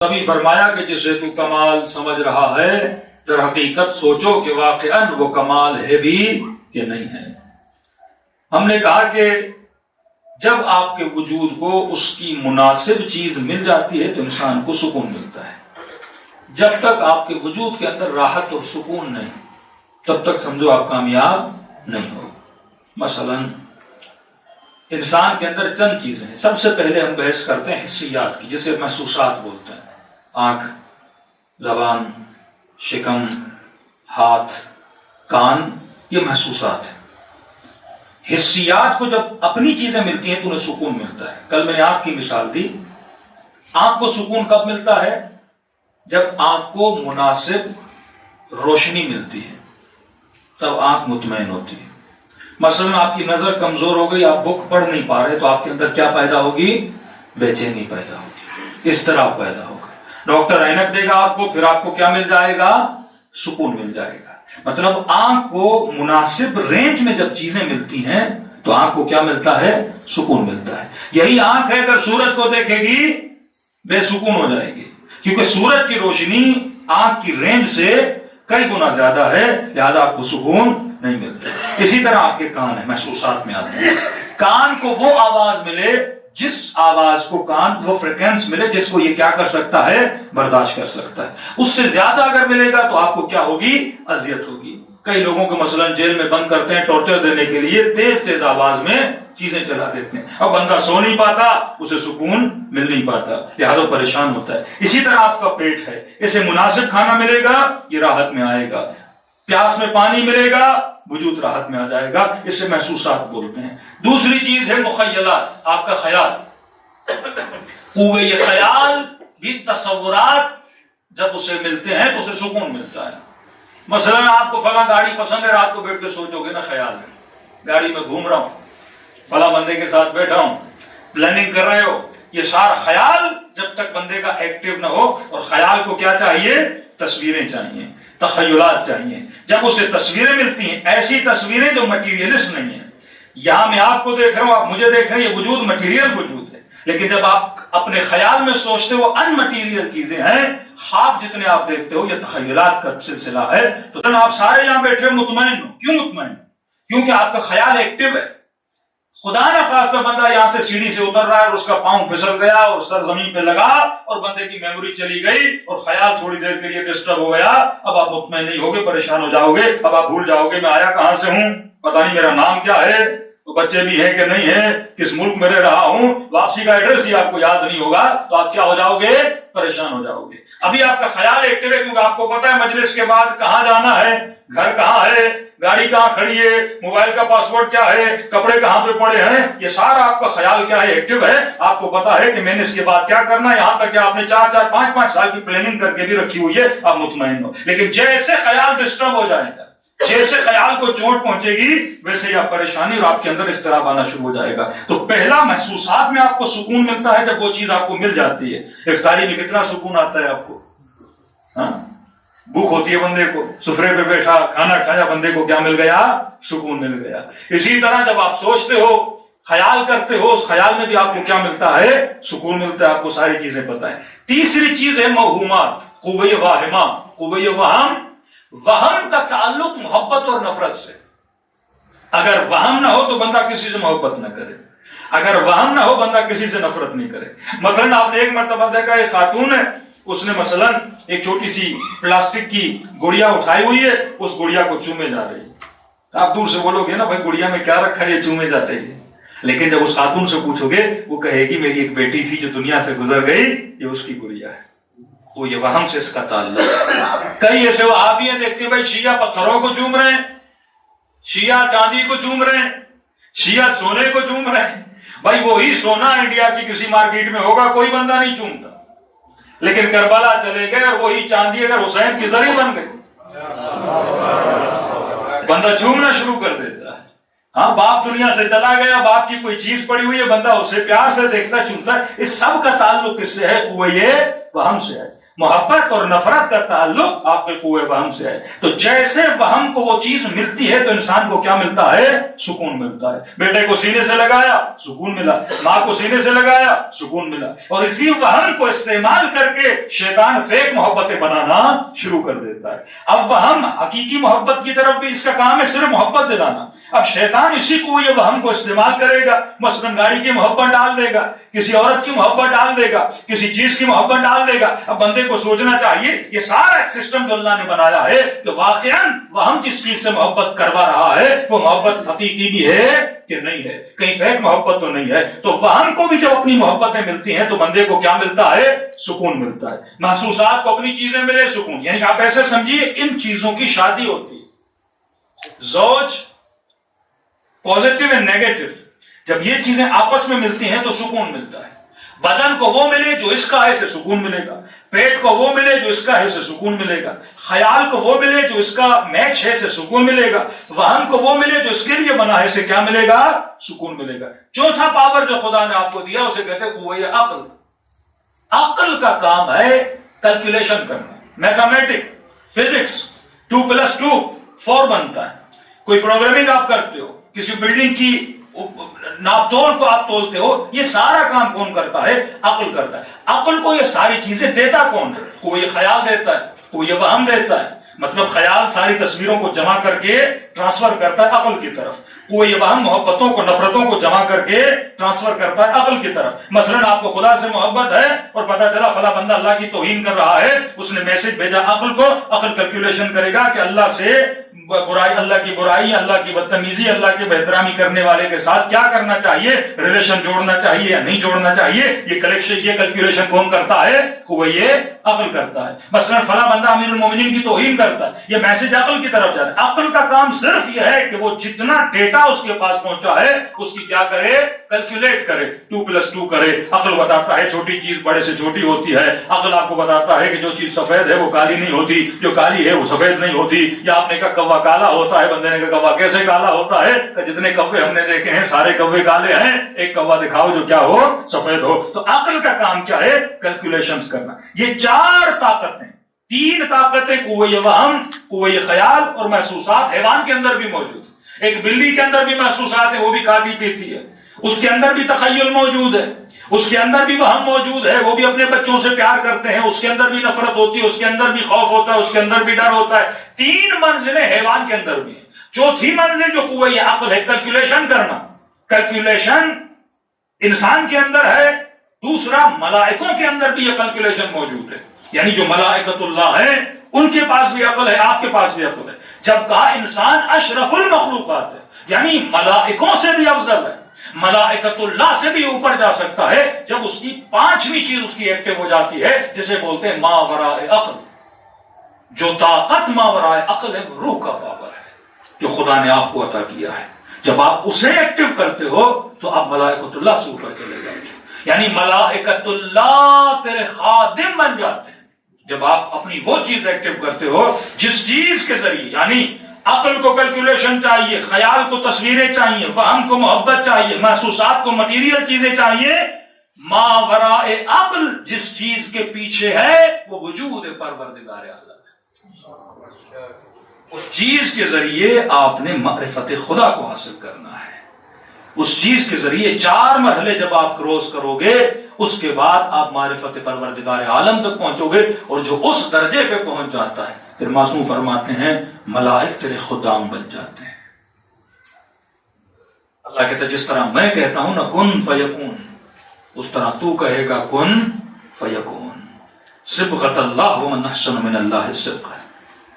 تبھی فرمایا کہ جسے تو کمال سمجھ رہا ہے در حقیقت سوچو کہ واقعاً وہ کمال ہے بھی کہ نہیں ہے۔ ہم نے کہا کہ جب آپ کے وجود کو اس کی مناسب چیز مل جاتی ہے تو انسان کو سکون ملتا ہے۔ جب تک آپ کے وجود کے اندر راحت اور سکون نہیں تب تک سمجھو آپ کامیاب نہیں ہو۔ مثلا انسان کے اندر چند چیزیں ہیں۔ سب سے پہلے ہم بحث کرتے ہیں حسیات کی، جسے محسوسات بولتے ہیں۔ آنکھ، زبان، شکم، ہاتھ، کان، یہ محسوسات ہیں۔ حسیات کو جب اپنی چیزیں ملتی ہیں تو انہیں سکون ملتا ہے۔ کل میں نے آنکھ کی مثال دی۔ آنکھ کو سکون کب ملتا ہے؟ جب آنکھ کو مناسب روشنی ملتی ہے تب آنکھ مطمئن ہوتی ہے۔ مثلا آپ کی نظر کمزور ہو گئی، آپ بک پڑھ نہیں پا رہے تو آپ کے اندر کیا پیدا ہوگی؟ بے چینی پیدا ہوگی، اضطراب پیدا ہوگا۔ ڈاکٹر اینک دے گا آپ کو، پھر آپ کو کیا مل جائے گا؟ سکون مل جائے گا۔ مطلب آنکھ کو مناسب رینج میں جب چیزیں ملتی ہیں تو آنکھ کو کیا ملتا ہے؟ سکون ملتا ہے۔ یہی آنکھ ہے اگر سورج کو دیکھے گی بے سکون ہو جائے گی، کیونکہ سورج کی روشنی آنکھ کی رینج سے کئی گنا زیادہ ہے، لہذا آپ کو سکون نہیں ملتا۔ اسی طرح آپ کے کان ہیں، محسوسات میں آتے ہیں۔ کان کو وہ آواز ملے، جس آواز کو کان وہ فریکوینس ملے جس کو یہ کیا کر سکتا ہے؟ برداشت کر سکتا ہے۔ اس سے زیادہ اگر ملے گا تو آپ کو کیا ہوگی؟ اذیت ہوگی۔ کئی لوگوں کو مثلا جیل میں بند کرتے ہیں ٹارچر دینے کے لیے، تیز تیز آواز میں چیزیں چلا دیتے ہیں، اب بندہ سو نہیں پاتا، اسے سکون مل نہیں پاتا، لہذا پریشان ہوتا ہے۔ اسی طرح آپ کا پیٹ ہے، اسے مناسب کھانا ملے گا یہ راحت میں آئے گا، پیاس میں پانی ملے گا وجود راحت میں آ جائے گا، اسے محسوسات بولتے ہیں۔ دوسری چیز ہے مخیلات، آپ کا خیال، قوے یہ خیال بھی تصورات جب اسے ملتے ہیں تو اسے سکون ملتا ہے۔ مثلا آپ کو فلاں گاڑی پسند ہے، رات کو بیٹھ کے سوچو گے نا خیال ہے، گاڑی میں گھوم رہا ہوں، فلاں بندے کے ساتھ بیٹھا ہوں، پلاننگ کر رہے ہو، یہ سارا خیال جب تک بندے کا ایکٹیو نہ ہو، اور خیال کو کیا چاہیے؟ تصویریں چاہیے، تخیلات چاہیے۔ جب اسے تصویریں ملتی ہیں، ایسی تصویریں جو مٹیریلسٹ نہیں ہیں، یہاں میں آپ کو دیکھ رہا ہوں، آپ مجھے دیکھ رہے ہیں، یہ وجود مٹیریل وجود ہے، لیکن جب آپ اپنے خیال میں سوچتے ہو ان مٹیریل چیزیں ہیں، خواب جتنے آپ دیکھتے ہو یہ تخیلات کا سلسلہ ہے، تو آپ سارے یہاں بیٹھے مطمئن ہو۔ کیوں مطمئن؟ کیونکہ آپ کا خیال ایکٹیو ہے۔ خدا نہ خواستہ بندہ یہاں سے سیڑھی سے اتر رہا ہے اور اس کا پاؤں پھسل گیا اور سر زمین پہ لگا اور بندے کی میموری چلی گئی اور خیال تھوڑی دیر کے لیے ڈسٹرب ہو گیا، اب آپ مطمئن نہیں ہوگے، پریشان ہو جاؤ گے، اب آپ بھول جاؤ گے میں آیا کہاں سے ہوں، پتہ نہیں میرا نام کیا ہے، بچے بھی ہیں کہ نہیں ہیں، کس ملک میں رہ رہا ہوں، واپسی کا ایڈریس ہی آپ کو یاد نہیں ہوگا، تو آپ کیا ہو جاؤ گے؟ پریشان ہو جاؤ گے۔ ابھی آپ کا خیال ایکٹیو ہے کیونکہ آپ کو پتا ہے مجلس کے بعد کہاں جانا ہے، گھر کہاں ہے، گاڑی کہاں کھڑی ہے، موبائل کا پاسورڈ کیا ہے، کپڑے کہاں پہ پڑے ہیں، یہ سارا آپ کا خیال کیا ہے؟ ایکٹیو ہے۔ آپ کو پتا ہے کہ میں نے اس کے بعد کیا کرنا ہے، یہاں تک کہ آپ نے 4 5 سال کی پلاننگ کر کے بھی رکھی ہوئی ہے، آپ مطمئن ہو۔ لیکن جیسے خیال ڈسٹرب ہو جائے گا، جیسے خیال کو چوٹ پہنچے گی، ویسے ہی آپ پریشانی اور آپ کے اندر اضطراب آنا شروع ہو جائے گا۔ تو پہلا محسوسات میں آپ کو سکون ملتا ہے جب وہ چیز آپ کو مل جاتی ہے۔ افطاری میں کتنا سکون آتا ہے آپ کو؟ ہاں، بھوک ہوتی ہے بندے کو، سفرے پہ بیٹھا کھانا کھایا، بندے کو کیا مل گیا؟ سکون مل گیا۔ اسی طرح جب آپ سوچتے ہو، خیال کرتے ہو، اس خیال میں بھی آپ کو کیا ملتا ہے؟ سکون ملتا ہے، آپ کو ساری چیزیں پتہ ہیں۔ تیسری چیز ہے موہومات، قوہ واہمہ۔ قوہ وہم کا تعلق محبت اور نفرت سے۔ اگر وہم نہ ہو تو بندہ کسی سے محبت نہ کرے، اگر وہم نہ ہو بندہ کسی سے نفرت نہیں کرے۔ مثلا آپ نے ایک مرتبہ دیکھا ایک خاتون ہے، اس نے مثلا ایک چھوٹی سی پلاسٹک کی گڑیا اٹھائی ہوئی ہے، اس گڑیا کو چومے جا رہی ہے۔ آپ دور سے بولو گے نا بھائی گڑیا میں کیا رکھا ہے، یہ چومے جا رہی ہے، لیکن جب اس خاتون سے پوچھو گے وہ کہے گی میری ایک بیٹی تھی جو دنیا سے گزر گئی، یہ اس کی گڑیا ہے۔ تو یہ وہم سے اس کا تعلق ہے۔ کئی ایسے وہابی ہیں، دیکھتے بھائی شیعہ پتھروں کو چوم رہے ہیں، شیعہ چاندی کو چوم رہے ہیں، شیعہ سونے کو چوم رہے ہیں۔ بھائی وہی سونا انڈیا کی کسی مارکیٹ میں ہوگا، کوئی بندہ نہیں چومتا، لیکن کربلا چلے گئے اور وہی چاندی اگر حسین کی زری بن گئی، بندہ چومنا شروع کر دیتا ہے۔ ہاں، باپ دنیا سے چلا گیا، باپ کی کوئی چیز پڑی ہوئی ہے، بندہ اسے پیار سے دیکھتا چومتا ہے۔ اس سب کا تعلق کس سے ہے؟ قوہ وہم سے ہے۔ محبت اور نفرت کا تعلق آپ کے قوے وہم سے ہے. تو جیسے وہم کو وہ چیز ملتی ہے تو انسان کو کیا ملتا ہے؟ سکون ملتا ہے. بیٹے کو سینے سے لگایا سکون ملا، ماں کو سینے سے لگایا سکون ملا. اور اسی وہم کو استعمال کر کے شیطان فیک محبتیں بنانا شروع کر دیتا ہے. اب وہم حقیقی محبت کی طرف بھی اس کا کام ہے صرف محبت دلانا. اب شیطان اسی کو یہ وہم کو استعمال کرے گا، مثلا گاڑی کی محبت ڈال دے گا، کسی عورت کی محبت ڈال دے گا، کسی چیز کی محبت ڈال دے گا. اب بندے کو سوچنا چاہیے یہ سارا ایک سسٹم جو اللہ نے بنایا ہے کہ واقعاً وہم جس چیز سے محبت کروا رہا ہے وہ محبت حقیقی بھی ہے کہ نہیں ہے، کہیں فیک محبت تو نہیں ہے. تو وہم کو بھی جب اپنی محبتیں ملتی ہیں تو بندے کو کیا ملتا ہے؟ سکون ملتا ہے. محسوسات کو اپنی چیزیں ملے سکون. یعنی آپ ایسے سمجھیے ان چیزوں کی شادی ہوتی ہے، زوج پازیٹیو اینڈ نیگیٹو، جب یہ چیزیں آپس میں ملتی ہیں تو سکون ملتا ہے. بدن کو وہ ملے جو اس کا ہے اسے سکون ملے گا، پیٹ کو وہ ملے جو اس کا ہے اسے سکون ملے گا، خیال کو وہ ملے جو اس کا میچ ہے اسے سکون ملے گا، وہم کو وہ ملے جو اس کے لیے بنا ہے اسے کیا ملے گا؟ سکون ملے گا. چوتھا پاور جو خدا نے آپ کو دیا اسے کہتے ہیں قوہ عقل. عقل کا کام ہے کیلکولیشن کرنا، میتھمیٹک، فزکس. 2+2 4 بنتا ہے. کوئی پروگرامنگ آپ کرتے ہو، کسی بلڈنگ کی ناپ توڑ کو آپ تولتے ہو، یہ سارا کام کون کرتا ہے؟ عقل کرتا ہے. عقل کو یہ ساری چیزیں دیتا کون ہے؟ کوئی خیال دیتا ہے، کوئی وہم دیتا ہے. مطلب خیال ساری تصویروں کو جمع کر کے ٹرانسفر کرتا ہے عقل کی طرف. کوئی وہم محبتوں کو نفرتوں کو جمع کر کے ٹرانسفر کرتا ہے عقل کی طرف. مثلا آپ کو خدا سے محبت ہے اور پتا چلا فلاں بندہ اللہ کی توہین کر رہا ہے، اس نے میسج بھیجا عقل کو. عقل کیلکولیشن کرے گا کہ اللہ سے برائی، اللہ کی برائی، اللہ کی بدتمیزی، اللہ کی بےاحترامی کرنے والے کے ساتھ کیا کرنا چاہیے، ریلیشن جوڑنا چاہیے یا نہیں جوڑنا چاہیے. یہ کیلکولیشن کون کرتا ہے؟ قوہ عقل کرتا ہے. مثلا فلاں بندہ امیر المومنین کی توہین کرتا ہے، یہ میسج عقل کی طرف جاتا ہے. عقل کا کام صرف یہ ہے کہ وہ جتنا ڈیٹا اس کے پاس پہنچا ہے اس کی کیا کرے؟ کیلکولیٹ کرے، 2+2 کرے. عقل بتاتا ہے چھوٹی چیز بڑے سے چھوٹی ہوتی ہے. عقل آپ کو بتاتا ہے کہ جو چیز سفید ہے وہ کالی نہیں ہوتی، جو کالی ہے وہ سفید نہیں ہوتی. یا آپ نے کہا کوا کالا ہوتا ہے، بندے نے کہا کوا کیسے کالا ہوتا ہے؟ کہ جتنے کوے ہم نے دیکھے ہیں سارے کوے کالے ہیں، ایک کوا دکھاؤ جو کیا ہو، سفید ہو. تو عقل کا کام کیا ہے؟ کیلکولیشنز کرنا. یہ 4 طاقتیں، 3 طاقتیں قوہ وہم، قوہ خیال اور محسوسات حیوان کے اندر بھی موجود ہیں. ایک بلی کے اندر بھی محسوسات ہیں، وہ بھی کھاتی پیتی ہے، اس کے اندر بھی تخیل موجود ہے، اس کے اندر بھی وہم موجود ہے، وہ بھی اپنے بچوں سے پیار کرتے ہیں، اس کے اندر بھی نفرت ہوتی ہے، اس کے اندر بھی خوف ہوتا ہے، اس کے اندر بھی ڈر ہوتا ہے. 3 منزلیں حیوان کے اندر بھی ہیں. چوتھی منزل جو قوہ عقل ہے، کیلکولیشن کرنا. کیلکولیشن انسان کے اندر ہے. دوسرا ملائکوں کے اندر بھی یہ کیلکولیشن موجود ہے. یعنی جو ملائکۃ اللہ ہیں ان کے پاس بھی عقل ہے، آپ کے پاس بھی عقل ہے. جب کہا انسان اشرف المخلوقات ہے، یعنی ملائکوں سے بھی افضل ہے، ملائکۃ اللہ سے بھی اوپر جا سکتا ہے جب اس کی 5ویں چیز اس کی ایکٹیو ہو جاتی ہے، جسے بولتے ہیں ما وراء عقل. جو طاقت ما وراء عقل ہے وہ روح کا پاور ہے جو خدا نے آپ کو عطا کیا ہے. جب آپ اسے ایکٹیو کرتے ہو تو آپ ملائکۃ اللہ سے اوپر چلے جاتے ہیں. یعنی ملائکۃ اللہ تیرے خادم بن جاتے ہیں جب آپ اپنی وہ چیز ایکٹیو کرتے ہو جس چیز کے ذریعے، یعنی عقل کو کیلکولیشن چاہیے، خیال کو تصویریں چاہیے، وہم کو محبت چاہیے، محسوسات کو مٹیریل چیزیں چاہیے. ما وراء عقل جس چیز کے پیچھے ہے وہ وجود پروردگار عالم ہے. اس چیز کے ذریعے آپ نے معرفت خدا کو حاصل کرنا ہے. اس چیز کے ذریعے 4 مرحلے جب آپ کروس کرو گے اس کے بعد آپ معرفت پروردگار عالم تک پہنچو گے. اور جو اس درجے پہ پہنچ جاتا ہے پھر معصوم فرماتے ہیں ملائک تیرے خدام بن جاتے ہیں. اللہ کہتا ہے جس طرح میں کہتا ہوں نا کن فیکون، اس طرح تو کہے گا کن فیکون. صبغۃ اللہ ومن احسن من اللہ صبغۃ.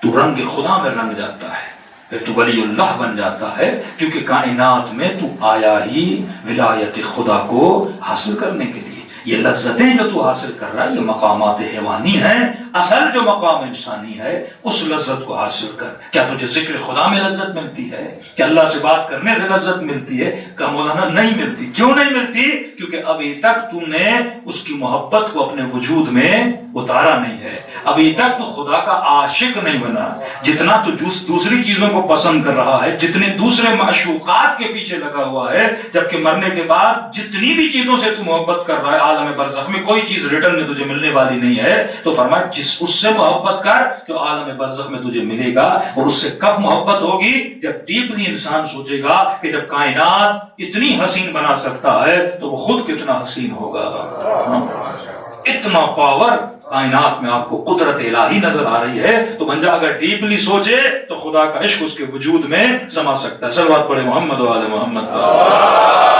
تو رنگ خدا میں رنگ جاتا ہے، پھر تو ولی اللہ بن جاتا ہے، کیونکہ کائنات میں تو آیا ہی ولایت خدا کو حاصل کرنے کے لیے. یہ لذتیں جو تو حاصل کر رہا ہے یہ مقامات حیوانی ہیں، اصل جو مقام انسانی ہے اس لذت کو حاصل کر. کیا تجھے ذکر خدا میں لذت ملتی ہے؟ کیا اللہ سے بات کرنے سے لذت ملتی ہے؟ کہ مولانا نہیں ملتی. کیوں نہیں ملتی؟ کیونکہ ابھی تک تم نے اس کی محبت کو اپنے وجود میں اتارا نہیں ہے. ابھی تک تو خدا کا عاشق نہیں بنا. جتنا تو دوسری چیزوں کو پسند کر رہا ہے، جتنے دوسرے معشوقات کے پیچھے لگا ہوا ہے، جبکہ مرنے کے بعد جتنی بھی چیزوں سے تو محبت کر رہا ہے عالم برزخ میں کوئی چیز ریٹرن میں تجھے ملنے والی نہیں ہے. تو فرمایا اس سے محبت کر جو عالم برزخ میں تجھے ملے گا. اور اس سے کب محبت ہوگی؟ جب ڈیپلی انسان سوچے گا کہ جب کائنات اتنی حسین بنا سکتا ہے تو وہ خود کتنا حسین ہوگا. اتنا پاور کائنات میں آپ کو قدرت الہی نظر آ رہی ہے. تو بندہ اگر ڈیپلی سوچے تو خدا کا عشق اس کے وجود میں سما سکتا ہے. صلوات پڑھے محمد و آل محمد.